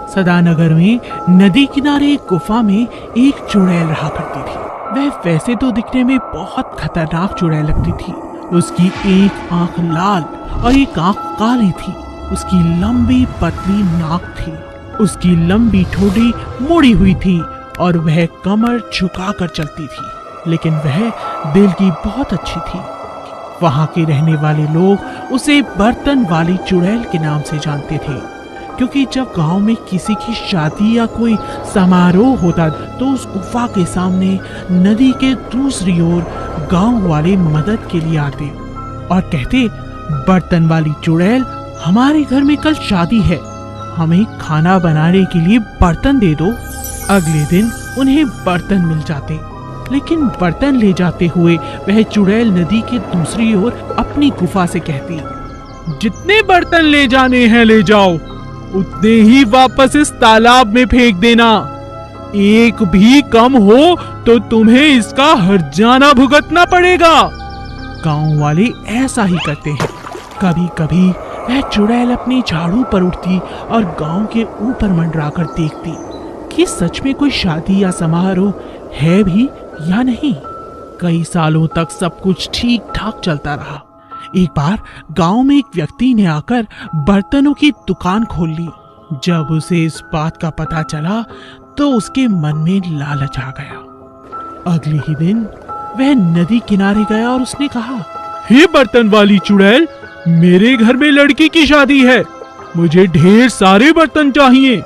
सदानगर में नदी किनारे एक गुफा में एक चुड़ैल रहा करती थी। वह वैसे तो दिखने में बहुत खतरनाक चुड़ैल लगती थी। उसकी एक आंख लाल और एक आंख काली थी। उसकी लंबी पतली नाक थी। उसकी लंबी ठोड़ी मुड़ी हुई थी और वह कमर झुकाकर चलती थी। लेकिन वह दिल की बहुत अच्छी थी। वहां के रहने वाले लोग उसे बर्तन वाली चुड़ैल के नाम से जानते थे, क्योंकि जब गांव में किसी की शादी या कोई समारोह होता तो उस गुफा के सामने नदी के दूसरी ओर गांव वाले मदद के लिए आते और कहते, बर्तन वाली चुड़ैल, हमारे घर में कल शादी है, हमें खाना बनाने के लिए बर्तन दे दो। अगले दिन उन्हें बर्तन मिल जाते, लेकिन बर्तन ले जाते हुए वह चुड़ैल नदी के दूसरी ओर अपनी गुफा से कहती, जितने बर्तन ले जाने हैं ले जाओ, उतने ही वापस इस तालाब में फेंक देना। एक भी कम हो तो तुम्हें इसका हर्जाना भुगतना पड़ेगा। गांव वाले ऐसा ही करते हैं। कभी कभी वह चुड़ैल अपनी झाड़ू पर उठती और गांव के ऊपर मंडराकर देखती कि सच में कोई शादी या समारोह है भी या नहीं। कई सालों तक सब कुछ ठीक ठाक चलता रहा। एक बार गांव में एक व्यक्ति ने आकर बर्तनों की दुकान खोल ली। जब उसे इस बात का पता चला तो उसके मन में लालच आ गया। अगले ही दिन वह नदी किनारे गया और उसने कहा, हे बर्तन वाली चुड़ैल, मेरे घर में लड़की की शादी है, मुझे ढेर सारे बर्तन चाहिए।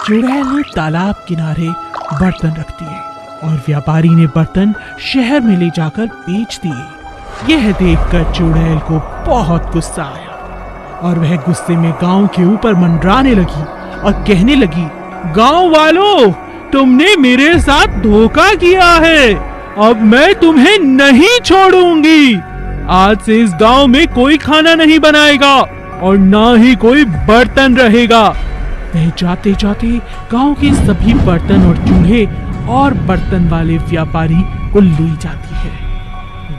चुड़ैल तालाब किनारे बर्तन रख दिए और व्यापारी ने बर्तन शहर में ले जाकर बेच दिए। यह देखकर चुड़ैल को बहुत गुस्सा आया और वह गुस्से में गांव के ऊपर मंडराने लगी और कहने लगी, गांव वालों, तुमने मेरे साथ धोखा किया है, अब मैं तुम्हें नहीं छोड़ूंगी। आज से इस गांव में कोई खाना नहीं बनाएगा और ना ही कोई बर्तन रहेगा। वह जाते जाते गांव के सभी बर्तन और चूल्हे और बर्तन वाले व्यापारी को ले जाती है।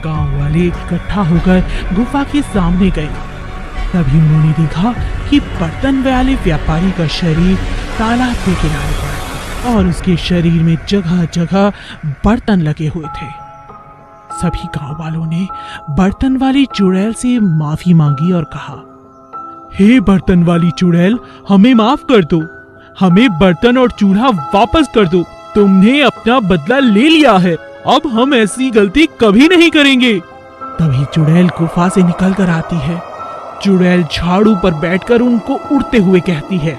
गांव वाले इकट्ठा होकर गुफा के सामने गए। तभी उन्होंने देखा कि बर्तन वाले व्यापारी का शरीर तालाब के किनारे पड़ा था और उसके शरीर में जगह जगह बर्तन लगे हुए थे। सभी गांव वालों ने बर्तन वाली चुड़ैल से माफी मांगी और कहा, हे बर्तन वाली चुड़ैल, हमें माफ कर दो, हमें बर्तन और चूल्हा वापस कर दो। तुमने अपना बदला ले लिया है, अब हम ऐसी गलती कभी नहीं करेंगे। तभी चुड़ैल गुफा से निकल कर आती है। चुड़ैल झाड़ू पर बैठकर उनको उड़ते हुए कहती है,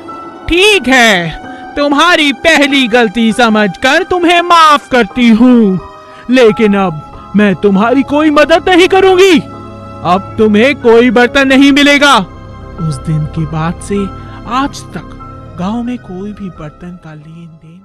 ठीक है, तुम्हारी पहली गलती समझकर तुम्हें माफ करती हूँ, लेकिन अब मैं तुम्हारी कोई मदद नहीं करूंगी। अब तुम्हें कोई बर्तन नहीं मिलेगा। उस दिन के बाद से आज तक गांव में कोई भी बर्तन का लेन देन